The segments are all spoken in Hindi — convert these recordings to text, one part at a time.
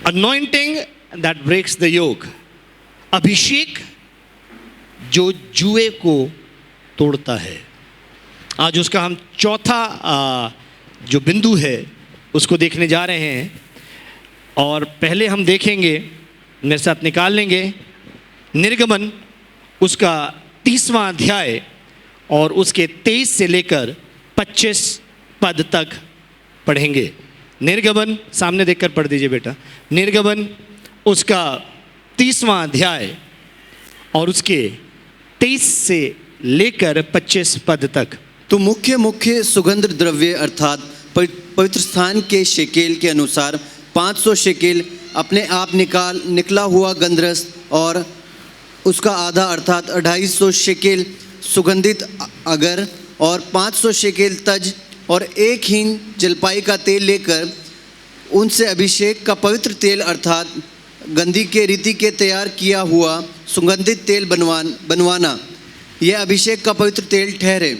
Anointing that breaks the yoke. अभिषेक जो जुए को तोड़ता है। आज उसका हम चौथा जो बिंदु है उसको देखने जा रहे हैं। और पहले हम देखेंगे, मेरे साथ निकाल लेंगे निर्गमन उसका 30वां अध्याय और उसके 23 से लेकर 25 पद तक पढ़ेंगे। निर्गमन सामने देखकर पढ़ दीजिए बेटा। निर्गमन उसका 30वां अध्याय और उसके 23 से लेकर 25 पद तक। तो मुख्य मुख्य सुगंध द्रव्य अर्थात पवित्र स्थान के शेकेल के अनुसार 500 शेकेल अपने आप निकला हुआ गंधरस और उसका आधा अर्थात 250 शेकेल सुगंधित अगर और 500 शेकेल तज और 1 हीन जलपाई का तेल लेकर उनसे अभिषेक का पवित्र तेल अर्थात गंधी के रीति के तैयार किया हुआ सुगंधित तेल बनवाना, यह अभिषेक का पवित्र तेल ठहरे।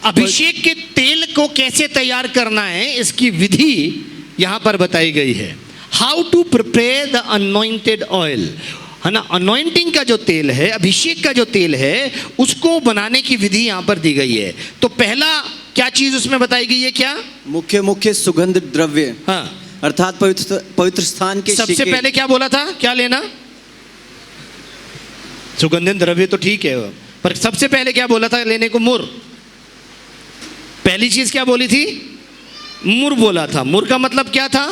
अभिषेक के तेल को कैसे तैयार करना है इसकी विधि यहाँ पर बताई गई है। How to prepare the anointed oil, है ना। अनॉइंटिंग का जो तेल है, अभिषेक का जो तेल है, उसको बनाने की विधि यहाँ पर दी गई है। तो पहला क्या चीज उसमें बताई गई है? क्या? मुख्य मुख्य सुगंध द्रव्य, हाँ, अर्थात पवित्र स्थान के सबसे पहले क्या बोला था? क्या लेना? सुगंधित द्रव्य तो ठीक है, पर सबसे पहले क्या बोला था लेने को? मुर। पहली चीज क्या बोली थी? मुर बोला था। मुर का मतलब क्या था?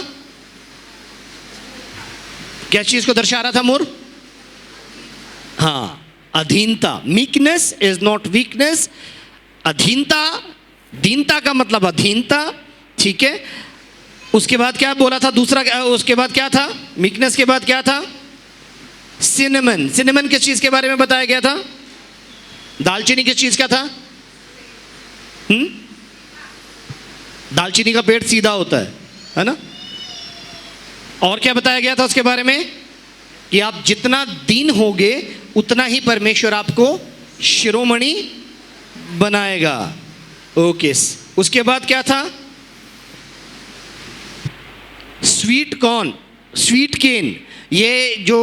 क्या चीज को दर्शा रहा था मुर? हाँ, अधीनता। Meekness is not weakness. अधीनता, दीनता का मतलब अधीनता, ठीक है। उसके बाद क्या बोला था दूसरा? उसके बाद क्या था? मीकनेस के बाद क्या था? सिनेमन। सिनेमन किस चीज के बारे में बताया गया था? दालचीनी किस चीज का था? दालचीनी का पेड़ सीधा होता है ना। और क्या बताया गया था उसके बारे में? कि आप जितना दीन होगे उतना ही परमेश्वर आपको शिरोमणि बनाएगा। ओके। उसके बाद क्या था? स्वीट कॉर्न, स्वीट केन। ये जो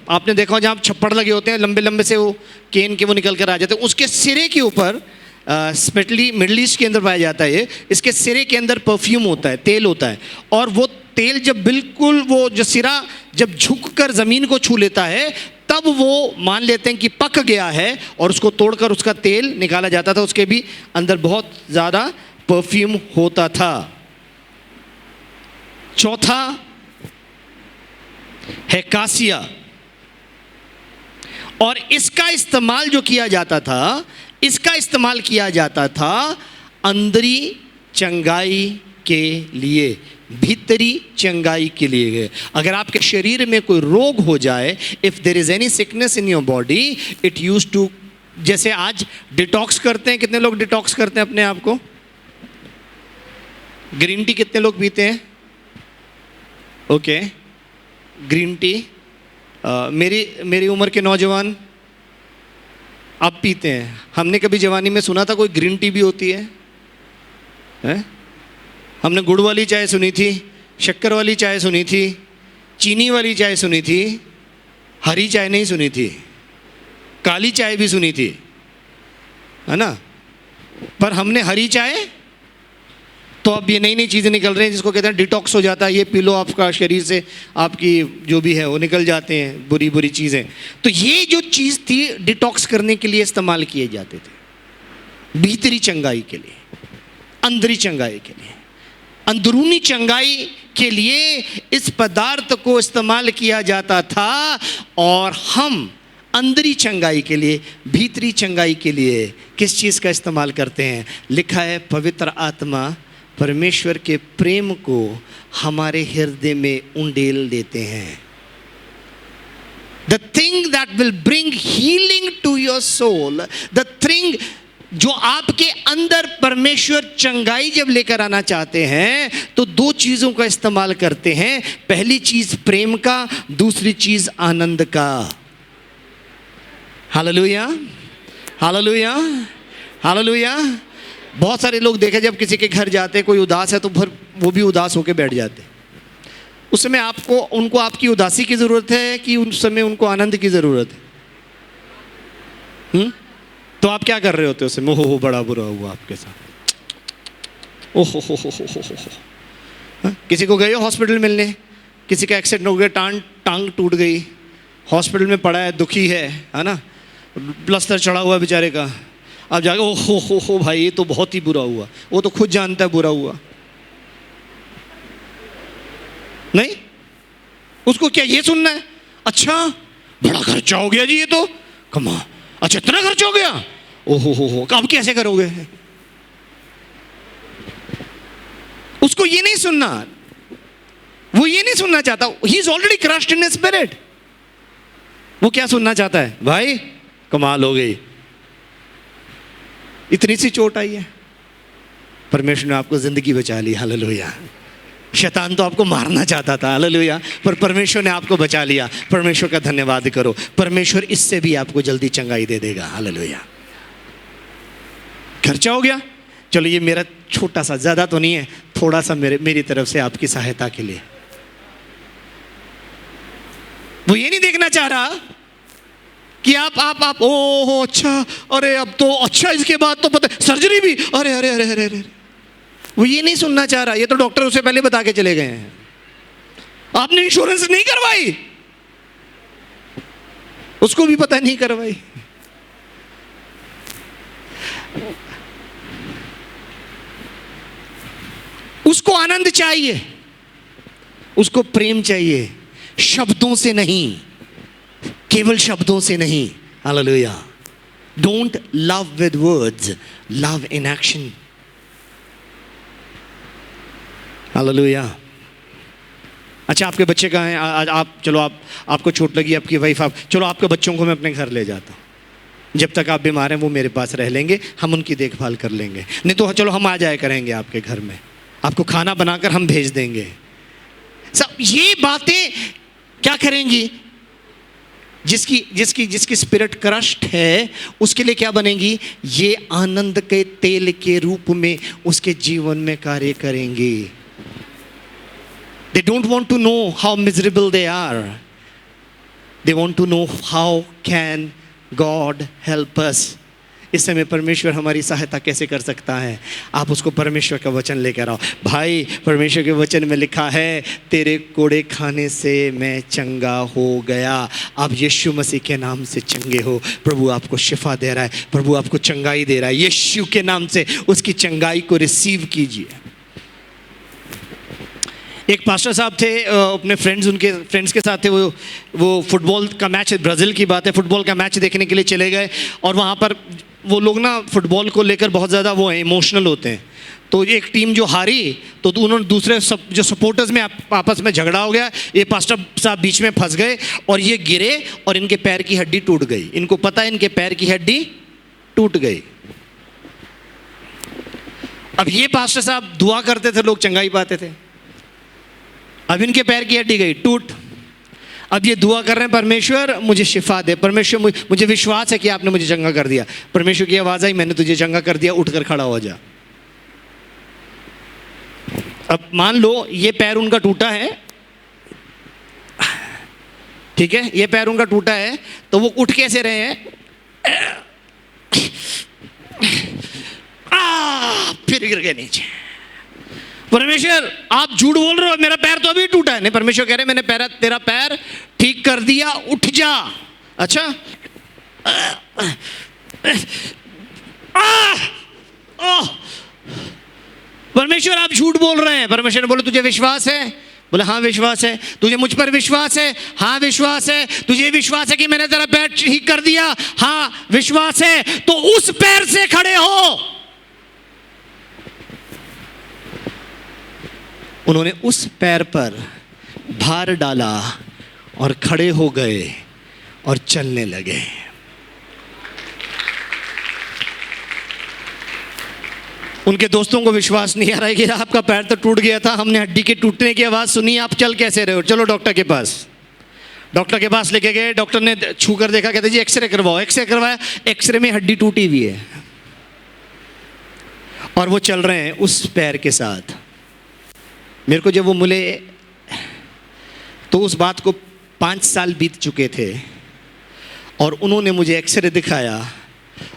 आपने देखा जहाँ छप्पड़ लगे होते हैं लंबे लंबे से, वो केन के वो निकल कर आ जाते हैं, उसके सिरे के ऊपर स्पेशली मिडिल ईस्ट के अंदर पाया जाता है ये। इसके सिरे के अंदर परफ्यूम होता है, तेल होता है। और वो तेल जब बिल्कुल वो जो सिरा जब झुककर ज़मीन को छू लेता है तब वो मान लेते हैं कि पक गया है और उसको तोड़कर उसका तेल निकाला जाता था। उसके भी अंदर बहुत ज़्यादा परफ्यूम होता था। चौथा है कासिया। और इसका इस्तेमाल जो किया जाता था, इसका इस्तेमाल किया जाता था अंदरी चंगाई के लिए, भीतरी चंगाई के लिए। अगर आपके शरीर में कोई रोग हो जाए, if there is any sickness in your body, it use to, जैसे आज डिटॉक्स करते हैं, कितने लोग डिटॉक्स करते हैं अपने आप को? ग्रीन टी कितने लोग पीते हैं? Okay, green tea. मेरी उम्र के नौजवान अब पीते हैं। हमने कभी जवानी में सुना था कोई ग्रीन टी भी होती है? हमने गुड़ वाली चाय सुनी थी, शक्कर वाली चाय सुनी थी, चीनी वाली चाय सुनी थी, हरी चाय नहीं सुनी थी, काली चाय भी सुनी थी, है ना। पर हमने हरी चाय, तो अब ये नई नई चीज़ें निकल रही हैं जिसको कहते हैं डिटॉक्स हो जाता है, ये पी लो, आपका शरीर से आपकी जो भी है वो निकल जाते हैं बुरी बुरी चीज़ें। तो ये जो चीज़ थी डिटॉक्स करने के लिए इस्तेमाल किए जाते थे, भीतरी चंगाई के लिए, अंदरी चंगाई के लिए, अंदरूनी चंगाई के लिए इस पदार्थ को इस्तेमाल किया जाता था। और हम अंदरी चंगाई के लिए, भीतरी चंगाई के लिए किस चीज़ का इस्तेमाल करते हैं? लिखा है पवित्र आत्मा परमेश्वर के प्रेम को हमारे हृदय में उंडेल देते हैं। The thing that will bring healing to your soul, the thing जो आपके अंदर परमेश्वर चंगाई जब लेकर आना चाहते हैं तो दो चीज़ों का इस्तेमाल करते हैं। पहली चीज़ प्रेम का, दूसरी चीज़ आनंद का। Hallelujah, hallelujah, hallelujah. बहुत सारे लोग देखे जब किसी के घर जाते कोई उदास है तो फिर वो भी उदास होकर बैठ जाते, उस समय आपको उनको आपकी उदासी की ज़रूरत है कि उस समय उनको आनंद की ज़रूरत है? तो आप क्या कर रहे होते उस समय? ओहो बड़ा बुरा हुआ आपके साथ, ओहो हो। किसी को गए हो हॉस्पिटल मिलने, किसी का एक्सीडेंट हो गया, टांग टूट गई, हॉस्पिटल में पड़ा है, दुखी है ना, प्लास्टर चढ़ा हुआ बेचारे का, आप जाके ओहो हो भाई ये तो बहुत ही बुरा हुआ। वो तो खुद जानता है बुरा हुआ, नहीं उसको क्या ये सुनना है? अच्छा बड़ा खर्चा हो गया जी, ये तो कमा, अच्छा इतना खर्चा हो गया, ओहो हो, अब कैसे करोगे? उसको ये नहीं सुनना, वो ये नहीं सुनना चाहता, he is already crushed in spirit. वो क्या सुनना चाहता है? भाई कमाल हो गई, इतनी सी चोट आई है, परमेश्वर ने आपको जिंदगी बचा ली, हालेलुया। शैतान तो आपको मारना चाहता था, हालेलुया, पर परमेश्वर ने आपको बचा लिया। परमेश्वर का धन्यवाद करो, परमेश्वर इससे भी आपको जल्दी चंगाई दे देगा, हालेलुया। खर्चा हो गया, चलो ये मेरा छोटा सा, ज्यादा तो नहीं है, थोड़ा सा मेरी तरफ से आपकी सहायता के लिए। वो ये नहीं देखना चाह रहा कि आप ओहो अच्छा, अरे अब तो अच्छा, इसके बाद तो पता सर्जरी भी, अरे अरे अरे अरे अरे। वो ये नहीं सुनना चाह रहा, ये तो डॉक्टर उसे पहले बता के चले गए हैं। आपने इंश्योरेंस नहीं करवाई, उसको भी पता नहीं करवाई। उसको आनंद चाहिए, उसको प्रेम चाहिए, शब्दों से नहीं, केवल शब्दों से नहीं, hallelujah. Don't love with words, love in action, hallelujah. अच्छा आपके बच्चे कहाँ हैं? आप चलो, आपको चोट लगी, आपकी वाइफ, आप चलो, आपके बच्चों को मैं अपने घर ले जाता हूँ, जब तक आप बीमार हैं वो मेरे पास रह लेंगे, हम उनकी देखभाल कर लेंगे, नहीं तो चलो हम आ जाया करेंगे आपके घर में, आपको खाना बनाकर हम भेज देंगे। सब ये बातें क्या करेंगी? जिसकी स्पिरिट क्रश्ड है उसके लिए क्या बनेंगी? ये आनंद के तेल के रूप में उसके जीवन में कार्य करेंगी। They don't want to know how miserable they are. They want to know how can God help us. इस समय परमेश्वर हमारी सहायता कैसे कर सकता है? आप उसको परमेश्वर का वचन लेकर आओ। भाई परमेश्वर के वचन में लिखा है, तेरे कोड़े खाने से मैं चंगा हो गया। आप यीशु मसीह के नाम से चंगे हो। प्रभु आपको शिफा दे रहा है, प्रभु आपको चंगाई दे रहा है। यीशु के नाम से उसकी चंगाई को रिसीव कीजिए। एक पास्टर साहब थे, अपने उनके फ्रेंड्स के साथ थे, वो फुटबॉल का मैच, ब्राज़ील की बात है, फुटबॉल का मैच देखने के लिए चले गए। और वहाँ पर वो लोग ना फुटबॉल को लेकर बहुत ज़्यादा वो हैं, इमोशनल होते हैं। तो एक टीम जो हारी तो उन्होंने दूसरे जो सपोर्टर्स में आपस में झगड़ा हो गया। ये पास्टर साहब बीच में फंस गए और ये गिरे और इनके पैर की हड्डी टूट गई। इनको पता है इनके पैर की हड्डी टूट गई। अब ये पास्टर साहब दुआ करते थे, लोग चंगाई पाते थे। अब इनके पैर की हड्डी गई टूट। अब ये दुआ कर रहे हैं, परमेश्वर मुझे शिफा दे, परमेश्वर मुझे विश्वास है कि आपने मुझे चंगा कर दिया। परमेश्वर की आवाज़ आई, मैंने तुझे चंगा कर दिया, उठकर खड़ा हो जा। अब मान लो ये पैर उनका टूटा है, ठीक है, ये पैर उनका टूटा है, तो वो उठ कैसे रहे हैं? फिर गिर गए नीचे। परमेश्वर आप झूठ बोल रहे हो, मेरा पैर तो अभी टूटा है। नहीं, परमेश्वर कह रहे मैंने तेरा पैर ठीक कर दिया, उठ जा। अच्छा, परमेश्वर आप झूठ बोल रहे हैं। परमेश्वर ने बोले तुझे विश्वास है? बोले हाँ विश्वास है। तुझे मुझ पर विश्वास है? हाँ विश्वास है। तुझे विश्वास है कि मैंने तेरा पैर ठीक कर दिया? हाँ विश्वास है। तो उस पैर से खड़े हो। उन्होंने उस पैर पर भार डाला और खड़े हो गए और चलने लगे। उनके दोस्तों को विश्वास नहीं आ रहा है कि आपका पैर तो टूट गया था, हमने हड्डी के टूटने की आवाज़ सुनी, आप चल कैसे रहे हो? चलो डॉक्टर के पास। डॉक्टर के पास लेके गए। डॉक्टर ने छू कर देखा, कहते जी एक्सरे करवाओ। एक्सरे करवाया, एक्सरे में हड्डी टूटी हुई है और वो चल रहे हैं उस पैर के साथ। मेरे को जब वो मिले तो उस बात को 5 साल बीत चुके थे और उन्होंने मुझे एक्सरे दिखाया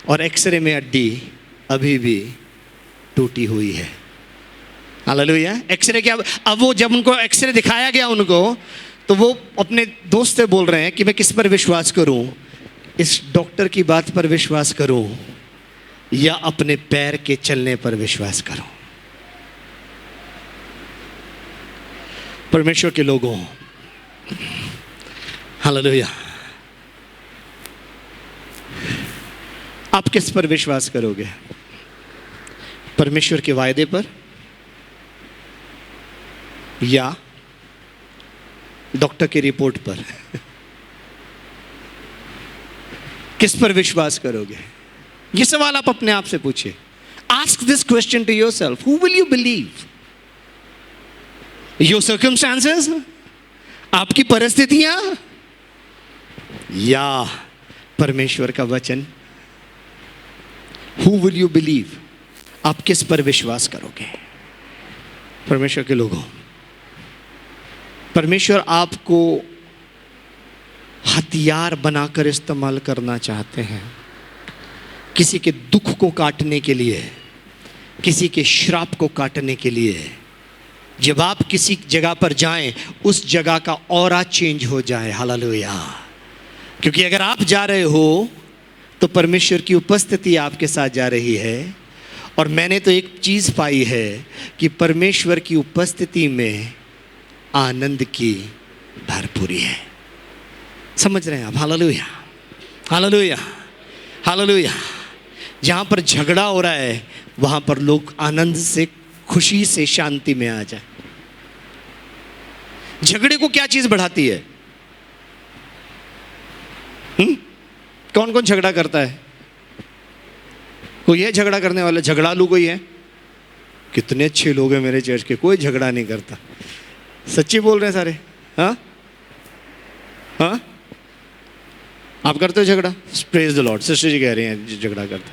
और एक्सरे में हड्डी अभी भी टूटी हुई है। हालेलुया। एक्सरे क्या, अब वो जब उनको एक्सरे दिखाया गया उनको, तो वो अपने दोस्त से बोल रहे हैं कि मैं किस पर विश्वास करूं, इस डॉक्टर की बात पर विश्वास करूं या अपने पैर के चलने पर विश्वास करूं। परमेश्वर के लोगों, हालेलुया, आप किस पर विश्वास करोगे? परमेश्वर के वायदे पर या डॉक्टर की रिपोर्ट पर? किस पर विश्वास करोगे? ये सवाल आप अपने आप से पूछिए। Ask this question to yourself, who will you believe? Your circumstances, आपकी परिस्थितियां, या परमेश्वर का वचन? Who will you believe? आप किस पर विश्वास करोगे? परमेश्वर के लोगों, परमेश्वर आपको हथियार बनाकर इस्तेमाल करना चाहते हैं, किसी के दुख को काटने के लिए, किसी के श्राप को काटने के लिए। जब आप किसी जगह पर जाएं, उस जगह का ऑरा चेंज हो जाए। हालेलुया। क्योंकि अगर आप जा रहे हो तो परमेश्वर की उपस्थिति आपके साथ जा रही है। और मैंने तो एक चीज़ पाई है कि परमेश्वर की उपस्थिति में आनंद की भरपूरी है। समझ रहे हैं आप? Hallelujah, hallelujah, hallelujah. जहाँ पर झगड़ा हो रहा है वहाँ पर लोग आनंद से, खुशी से, शांति में आ जाए। झगड़े को क्या चीज़ बढ़ाती है? कौन कौन झगड़ा करता है? कोई है झगड़ा करने वाला? झगड़ालू कोई है? कितने अच्छे लोग हैं मेरे चर्च के, कोई झगड़ा नहीं करता। सच्ची बोल रहे हैं सारे? हाँ हाँ, आप करते हो झगड़ा? Praise the Lord. सिस्टर जी कह रही हैं झगड़ा करते।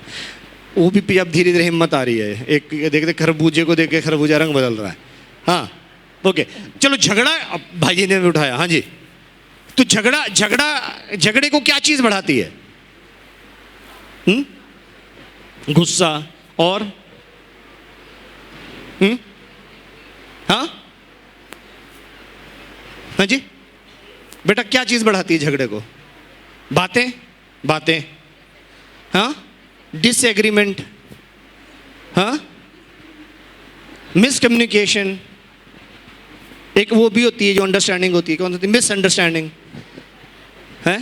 वो भी अब धीरे धीरे हिम्मत आ रही है। एक देखते खरबूजे को देख के खरबूजा रंग बदल रहा है। हाँ ओके, चलो झगड़ा, अब भाई ने भी उठाया। हाँ जी, तो झगड़े को क्या चीज़ बढ़ाती है? गुस्सा और हाँ हाँ जी बेटा, क्या चीज़ बढ़ाती है झगड़े को? बातें, हाँ, डिसएग्रीमेंट, हाँ, मिसकम्युनिकेशन। एक वो भी होती है जो अंडरस्टैंडिंग होती है। कौन होती है? मिसअंडरस्टैंडिंग है।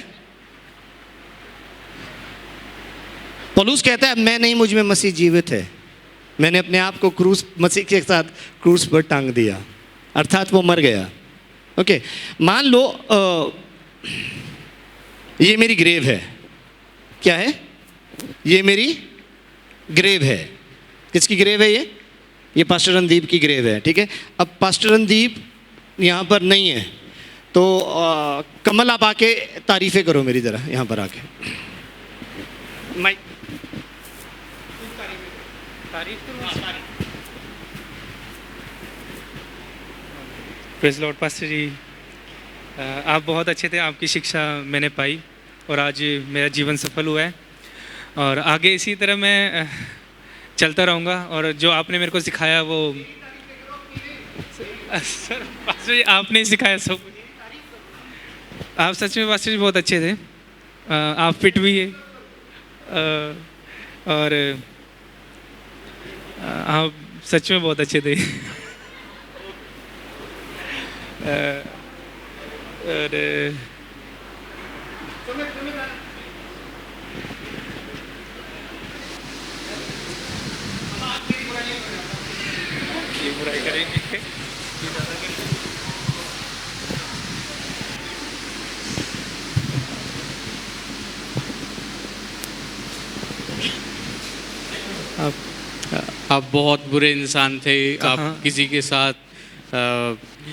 पौलुस कहता है मैं नहीं, मुझ में मसीह जीवित है। मैंने अपने आप को क्रूस, मसीह के साथ क्रूस पर टांग दिया, अर्थात वो मर गया। ओके, मान लो ये मेरी ग्रेव है। क्या है? ये मेरी ग्रेव है। किसकी ग्रेव है? ये पास्टर रणदीप की ग्रेव है। ठीक है, अब पास्टर रणदीप यहाँ पर नहीं है, तो कमल आप आके तारीफ़ें करो मेरी तरह यहाँ पर आके। Mike praise Lord. Pastor ji, आप बहुत अच्छे थे, आपकी शिक्षा मैंने पाई और आज मेरा जीवन सफल हुआ है और आगे इसी तरह मैं चलता रहूँगा। और जो आपने मेरे को सिखाया वो सर पास्टर जी आपने ही सिखाया सब। आप सच में पास्टर जी बहुत अच्छे थे। आप फिट भी है और आप सच में बहुत अच्छे थे। और ये बुराई करेंगे। आप बहुत बुरे इंसान थे। कहाँ? आप किसी के साथ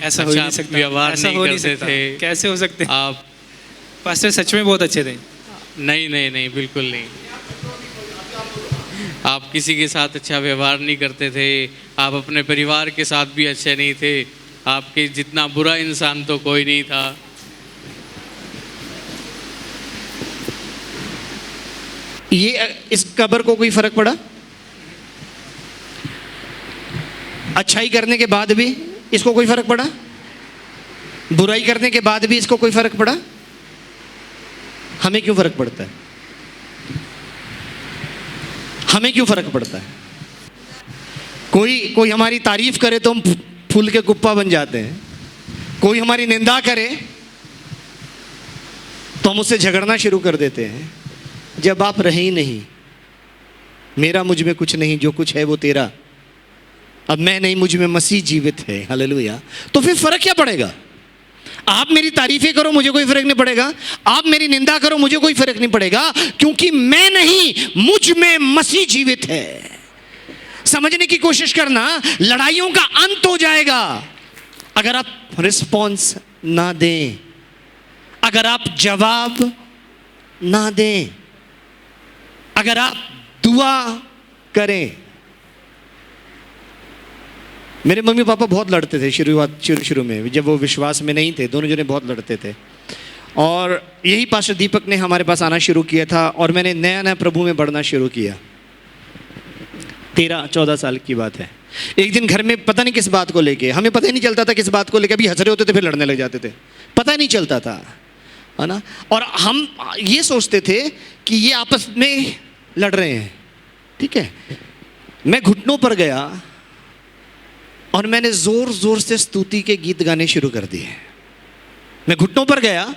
ऐसा हो ही नहीं सकता, व्यवहार ऐसा नहीं हो नहीं करते सकता। थे। कैसे हो सकते? आप पास्टर सच में बहुत अच्छे थे। नहीं, बिल्कुल नहीं। आप किसी के साथ अच्छा व्यवहार नहीं करते थे। आप अपने परिवार के साथ भी अच्छे नहीं थे। आपके जितना बुरा इंसान तो कोई नहीं था। ये इस कब्र को कोई फर्क पड़ा? अच्छाई करने के बाद भी इसको कोई फर्क पड़ा? बुराई करने के बाद भी इसको कोई फर्क पड़ा? हमें क्यों फर्क पड़ता है? हमें क्यों फर्क पड़ता है? कोई हमारी तारीफ करे तो हम फूल के कुप्पा बन जाते हैं, कोई हमारी निंदा करे तो हम उससे झगड़ना शुरू कर देते हैं। जब आप रहे ही नहीं, मेरा मुझ में कुछ नहीं, जो कुछ है वो तेरा, अब मैं नहीं मुझ में मसीह जीवित है, हालेलुया, तो फिर फर्क क्या पड़ेगा? आप मेरी तारीफें करो मुझे कोई फर्क नहीं पड़ेगा, आप मेरी निंदा करो मुझे कोई फर्क नहीं पड़ेगा, क्योंकि मैं नहीं, मुझ में मसीह जीवित है। समझने की कोशिश करना, लड़ाइयों का अंत हो जाएगा अगर आप रिस्पॉन्स ना दें, अगर आप जवाब ना दें, अगर आप दुआ करें। मेरे मम्मी पापा बहुत लड़ते थे शुरू में, जब वो विश्वास में नहीं थे, दोनों जने बहुत लड़ते थे। और यही पास्टर दीपक ने हमारे पास आना शुरू किया था और मैंने नया प्रभु में बढ़ना शुरू किया। 13-14 साल की बात है। एक दिन घर में पता नहीं किस बात को लेके, हमें पता ही नहीं चलता था किस बात को लेके, अभी हंस रहे होते थे फिर लड़ने लग जाते थे, पता ही नहीं चलता था, है ना। और हम ये सोचते थे कि ये आपस में लड़ रहे हैं, ठीक है। मैं घुटनों पर गया और मैंने जोर जोर से स्तुति के गीत गाने शुरू कर दिए। मैं घुटनों पर गया,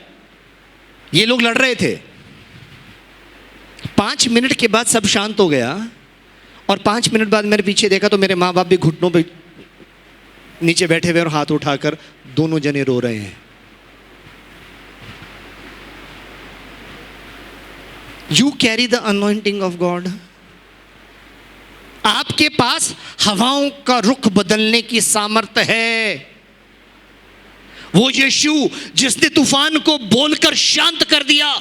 ये लोग लड़ रहे थे। 5 मिनट के बाद सब शांत हो गया और 5 मिनट बाद मैंने पीछे देखा तो मेरे माँ बाप भी घुटनों पे नीचे बैठे हुए और हाथ उठाकर दोनों जने रो रहे हैं। You carry the anointing of God. आपके पास हवाओं का रुख बदलने की सामर्थ्य है। वो यीशु जिसने तूफान को बोलकर शांत कर दिया,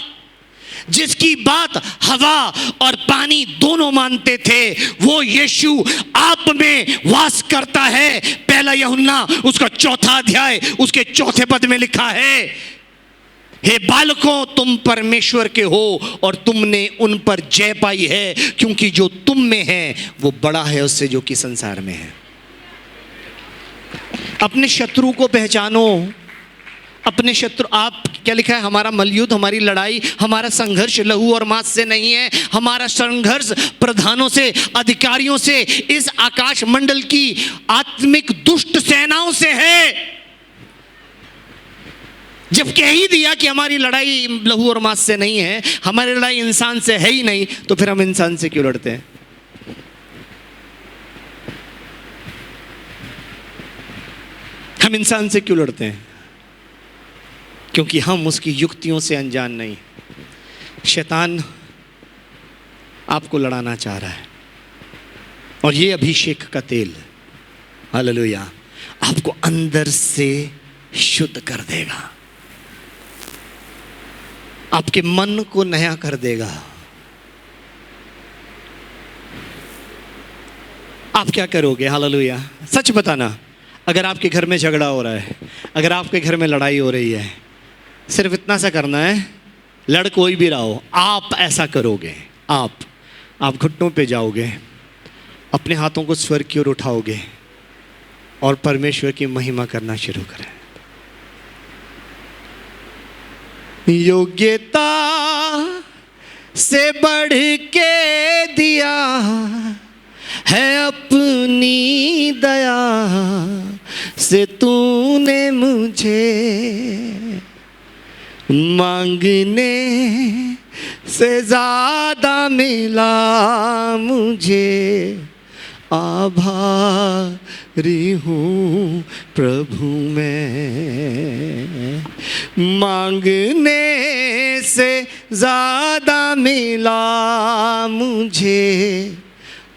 जिसकी बात हवा और पानी दोनों मानते थे, वो यीशु आप में वास करता है। पहला यूहन्ना उसका 4 अध्याय उसके 4 पद में लिखा है, हे बालकों तुम परमेश्वर के हो और तुमने उन पर जय पाई है, क्योंकि जो तुम में है वो बड़ा है उससे जो कि संसार में है। अपने शत्रु को पहचानो। अपने शत्रु, आप क्या लिखा है, हमारा मलयुद्ध, हमारी लड़ाई, हमारा संघर्ष लहू और मांस से नहीं है, हमारा संघर्ष प्रधानों से, अधिकारियों से, इस आकाश मंडल की आत्मिक दुष्ट सेनाओं से है। जब कह ही दिया कि हमारी लड़ाई लहू और मांस से नहीं है, हमारी लड़ाई इंसान से है ही नहीं, तो फिर हम इंसान से क्यों लड़ते हैं? हम इंसान से क्यों लड़ते हैं? क्योंकि हम उसकी युक्तियों से अनजान नहीं। शैतान आपको लड़ाना चाह रहा है और ये अभिषेक का तेल, हालेलुया, आपको अंदर से शुद्ध कर देगा, आपके मन को नया कर देगा। आप क्या करोगे? हालेलुया, सच बताना। अगर आपके घर में झगड़ा हो रहा है, अगर आपके घर में लड़ाई हो रही है, सिर्फ इतना सा करना है, लड़ कोई भी रहा हो, आप ऐसा करोगे। आप घुटनों पे जाओगे, अपने हाथों को स्वर्ग की ओर उठाओगे और परमेश्वर की महिमा करना शुरू करें। योग्यता से बढ़ के दिया है अपनी दया से तूने मुझे, मांगने से ज्यादा मिला मुझे, आभारी हूँ प्रभु मैं। मांगने से ज्यादा मिला मुझे,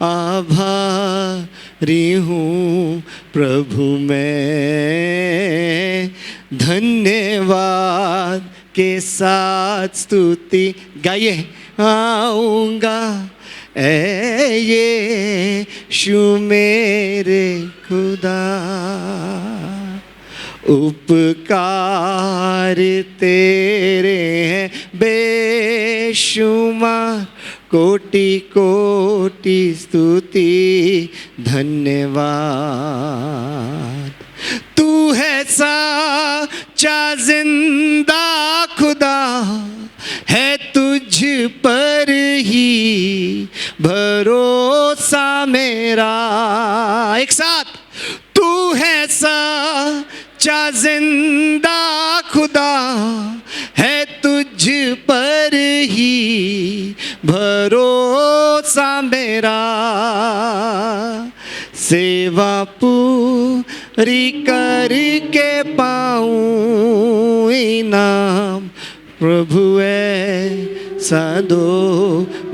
आभारी हूँ प्रभु मैं। धन्यवाद के साथ स्तुति गाइए आऊँगा, ऐ यीशु मेरे खुदा। उपकार तेरे हैं बेशुमार, कोटि कोटि स्तुति धन्यवाद। तू है सच्चा जिंदा खुदा, है तुझ पर ही भरोसा मेरा। एक साथ, तू है सच्चा जिंदा खुदा, है तुझ पर ही भरोसा मेरा। सेवा पूरी करके पाऊं इनाम, प्रभु ऐसा दो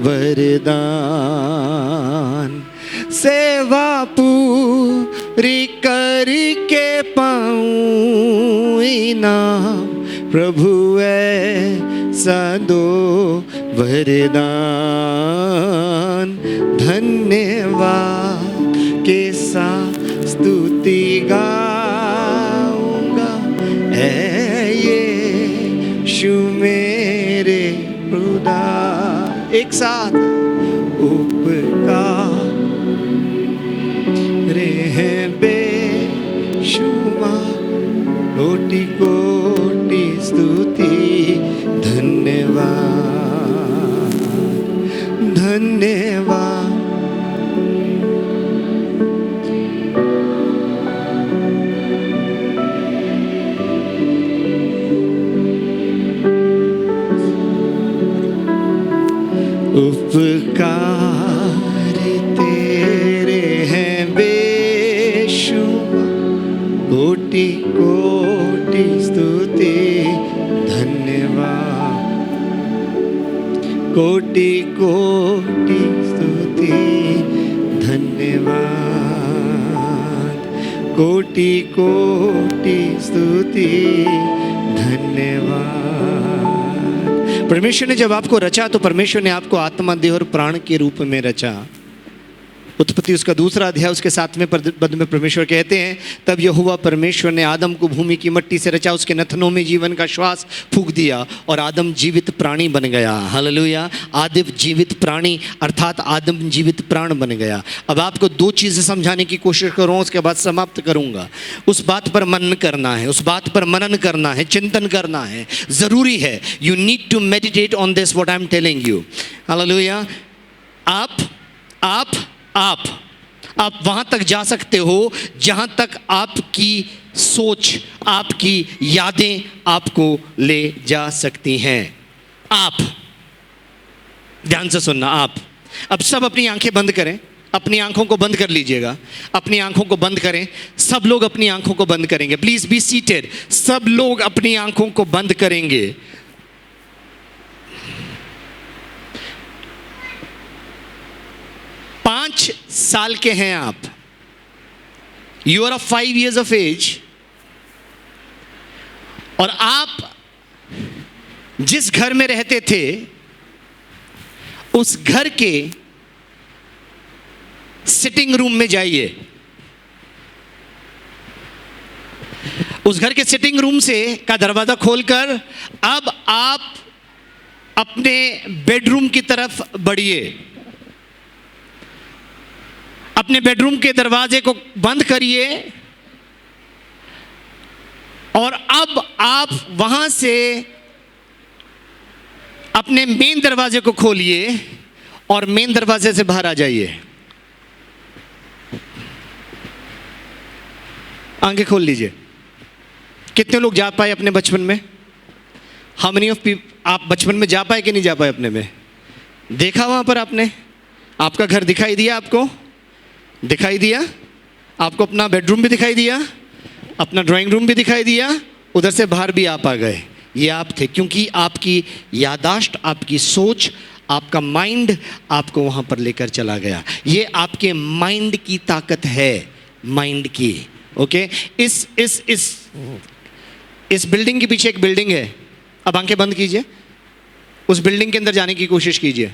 वरदान। सेवा पूरी करके पाऊं इनाम, प्रभु ऐसा दो वरदान। धन्यवाद के साथ स्तुति गाऊंगा, ऐ यीशु मेरे खुदा। एक साथ, उपकार रे हैं बेशुमार, कोटि कोटि स्तुति धन्यवाद, धन्यवाद। उपकार तेरे हैं बेशुमार, कोटि कोटि स्तुति धन्यवाद, कोटि कोटि स्तुति धन्यवाद, कोटि कोटि स्तुति धन्यवाद। परमेश्वर ने जब आपको रचा तो परमेश्वर ने आपको आत्मा, देह और प्राण के रूप में रचा। उत्पत्ति उसका 2 अध्याय उसके 7वें पद में परमेश्वर कहते हैं, तब यहोवा परमेश्वर ने आदम को भूमि की मट्टी से रचा, उसके नथनों में जीवन का श्वास फूंक दिया और आदम जीवित प्राणी बन गया। हालेलुया। आदिम जीवित प्राणी अर्थात आदम जीवित प्राण बन गया। अब आपको 2 चीज़ें समझाने की कोशिश करूँ, उसके बाद समाप्त करूँगा। उस बात पर मनन करना है, उस बात पर मनन करना है, चिंतन करना है, ज़रूरी है। You need to meditate on this what I am telling you. Hallelujah. आप वहां तक जा सकते हो जहां तक आपकी सोच, आपकी यादें आपको ले जा सकती हैं। आप ध्यान से सुनना। आप अब सब अपनी आंखें बंद करें, अपनी आंखों को बंद कर लीजिएगा, अपनी आंखों को बंद करें। सब लोग अपनी आंखों को बंद करेंगे। Please be seated. सब लोग अपनी आंखों को बंद करेंगे। पांच साल के हैं आप, you are 5 years of age, और आप जिस घर में रहते थे उस घर के सिटिंग रूम में जाइए। उस घर के सिटिंग रूम से का दरवाजा खोलकर अब आप अपने बेडरूम की तरफ बढ़िए। अपने बेडरूम के दरवाजे को बंद करिए और अब आप वहां से अपने मेन दरवाजे को खोलिए और मेन दरवाजे से बाहर आ जाइए। आंखें खोल लीजिए। कितने लोग जा पाए अपने बचपन में? हाउ मेनी ऑफ आप बचपन में जा पाए कि नहीं जा पाए? अपने में देखा वहां पर आपने? आपका घर दिखाई दिया? आपको दिखाई दिया? आपको अपना बेडरूम भी दिखाई दिया, अपना ड्राइंग रूम भी दिखाई दिया, उधर से बाहर भी आप आ गए। ये आप थे, क्योंकि आपकी यादाश्त, आपकी सोच, आपका माइंड आपको वहां पर लेकर चला गया। ये आपके माइंड की ताकत है, माइंड की। ओके। इस बिल्डिंग के पीछे एक बिल्डिंग है। अब आंखें बंद कीजिए, उस बिल्डिंग के अंदर जाने की कोशिश कीजिए।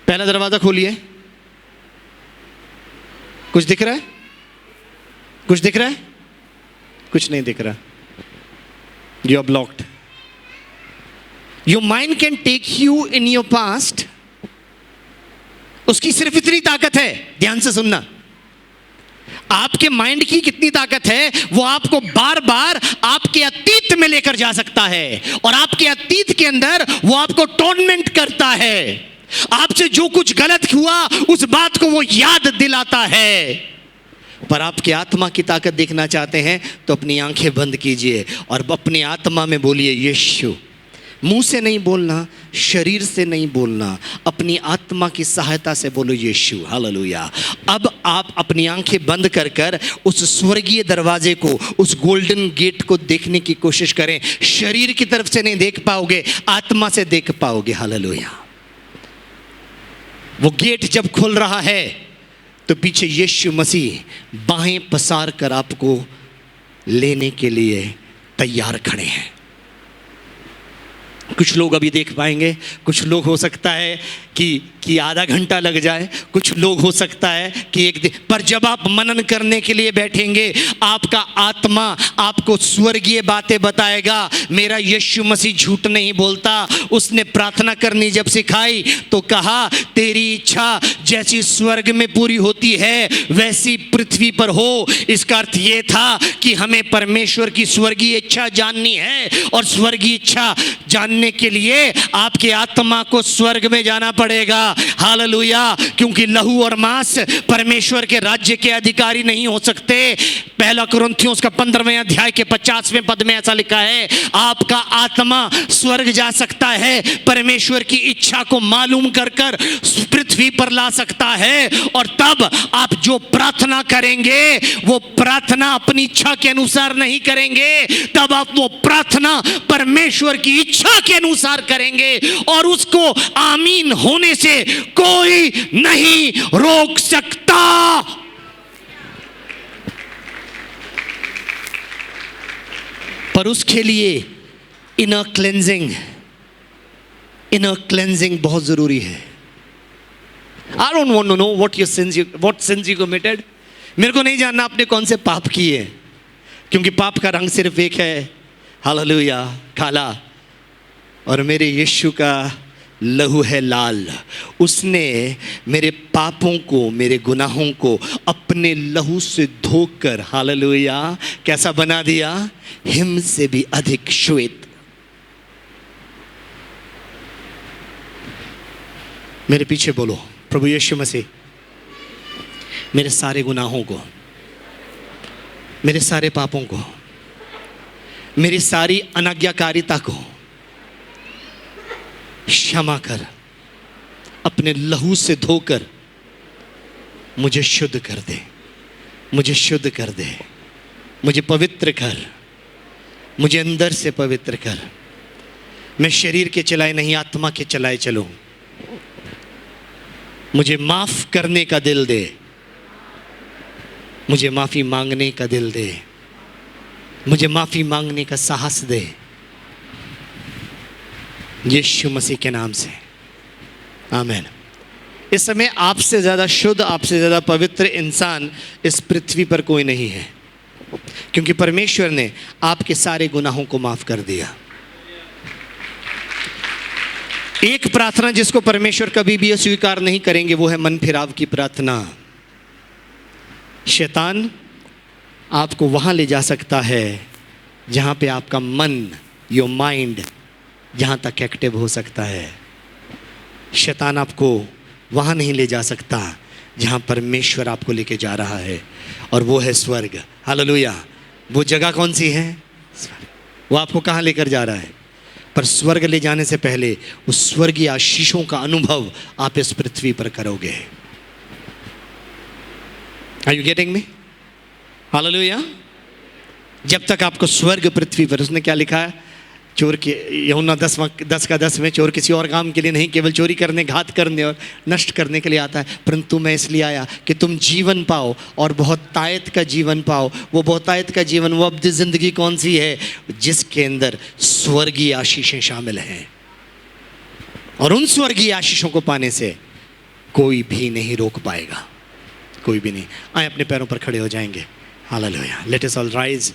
पहला दरवाजा खोलिए। कुछ दिख रहा है? कुछ दिख रहा है? कुछ नहीं दिख रहा, you are blocked. Your mind can take you in your past, उसकी सिर्फ इतनी ताकत है, ध्यान से सुनना, आपके माइंड की कितनी ताकत है, वो आपको बार बार आपके अतीत में लेकर जा सकता है, और आपके अतीत के अंदर वो आपको टॉर्मेंट करता है, आपसे जो कुछ गलत हुआ उस बात को वो याद दिलाता है। पर आपकी आत्मा की ताकत देखना चाहते हैं तो अपनी आंखें बंद कीजिए और अपनी आत्मा में बोलिए यीशु। मुंह से नहीं बोलना, शरीर से नहीं बोलना, अपनी आत्मा की सहायता से बोलो यीशु। हालेलुया। अब आप अपनी आंखें बंद कर कर उस स्वर्गीय दरवाजे को, उस गोल्डन गेट को देखने की कोशिश करें। शरीर की तरफ से नहीं देख पाओगे, आत्मा से देख पाओगे। हालेलुया। वो गेट जब खुल रहा है तो पीछे यीशु मसीह बाहें पसार कर आपको लेने के लिए तैयार खड़े हैं। कुछ लोग अभी देख पाएंगे, कुछ लोग हो सकता है कि आधा घंटा लग जाए, कुछ लोग हो सकता है कि एक दिन, पर जब आप मनन करने के लिए बैठेंगे, आपका आत्मा आपको स्वर्गीय बातें बताएगा। मेरा यीशु मसीह झूठ नहीं बोलता। उसने प्रार्थना करनी जब सिखाई तो कहा, तेरी इच्छा जैसी स्वर्ग में पूरी होती है वैसी पृथ्वी पर हो। इसका अर्थ ये था कि हमें परमेश्वर की स्वर्गीय इच्छा जाननी है, और स्वर्गीय इच्छा जानने के लिए आपके आत्मा को स्वर्ग में जाना पड़ेगा। हालेलुया। क्योंकि लहू और मांस परमेश्वर के राज्य के अधिकारी नहीं हो सकते। पहला कुरिन्थियों का 15वें अध्याय के 50वें पद में ऐसा लिखा है, आपका आत्मा स्वर्ग जा सकता है, परमेश्वर की इच्छा को मालूम कर कर पृथ्वी पर ला सकता है, और तब आप जो प्रार्थना करेंगे वो प्रार्थना अपनी इच्छा के अनुसार नहीं करेंगे, तब आप वो प्रार्थना परमेश्वर की इच्छा के अनुसार करेंगे, और उसको आमीन होने से कोई नहीं रोक सकता। पर उसके लिए इनर क्लेंजिंग बहुत जरूरी है। I don't want to know what sins you committed. मेरे को नहीं जानना आपने कौन से पाप किए, क्योंकि पाप का रंग सिर्फ एक है, हालेलुया, काला, और मेरे यीशु का लहू है लाल। उसने मेरे पापों को, मेरे गुनाहों को अपने लहू से धोकर, हालेलुया, कैसा बना दिया? हिम से भी अधिक श्वेत। मेरे पीछे बोलो, प्रभु यीशु मसीह मेरे सारे गुनाहों को, मेरे सारे पापों को, मेरी सारी अनाज्ञाकारिता को क्षमा कर, अपने लहू से धोकर मुझे शुद्ध कर दे, मुझे शुद्ध कर दे, मुझे पवित्र कर, मुझे अंदर से पवित्र कर। मैं शरीर के चलाए नहीं, आत्मा के चलाए चलूं। मुझे माफ करने का दिल दे, मुझे माफी मांगने का दिल दे, मुझे माफी मांगने का साहस दे, यीशु मसीह के नाम से, आमीन। इस समय आपसे ज़्यादा शुद्ध, आपसे ज़्यादा पवित्र इंसान इस पृथ्वी पर कोई नहीं है, क्योंकि परमेश्वर ने आपके सारे गुनाहों को माफ़ कर दिया। एक प्रार्थना जिसको परमेश्वर कभी भी अस्वीकार नहीं करेंगे वो है मन फिराव की प्रार्थना। शैतान आपको वहाँ ले जा सकता है जहाँ पे आपका मन, योर माइंड, जहाँ तक एक्टिव हो सकता है। शैतान आपको वहाँ नहीं ले जा सकता जहाँ परमेश्वर आपको लेके जा रहा है, और वो है स्वर्ग। हालेलुया। वो जगह कौन सी है? स्वर्ग। वो आपको कहाँ लेकर जा रहा है? पर स्वर्ग ले जाने से पहले उस स्वर्गीय आशीषों का अनुभव आप इस पृथ्वी पर करोगे। Are you getting me? Hallelujah. जब तक आपको स्वर्ग पृथ्वी पर, उसने क्या लिखा है? चोर के यूहन्ना 10 में, चोर किसी और काम के लिए नहीं, केवल चोरी करने, घात करने और नष्ट करने के लिए आता है, परंतु मैं इसलिए आया कि तुम जीवन पाओ और बहुतायत का जीवन पाओ। वो बहुतायत का जीवन, वो अब्दी ज़िंदगी कौन सी है? जिसके अंदर स्वर्गीय आशीषें शामिल हैं, और उन स्वर्गीय आशीषों को पाने से कोई भी नहीं रोक पाएगा, कोई भी नहीं। आए अपने पैरों पर खड़े हो जाएंगे। Hallelujah. Let us all rise.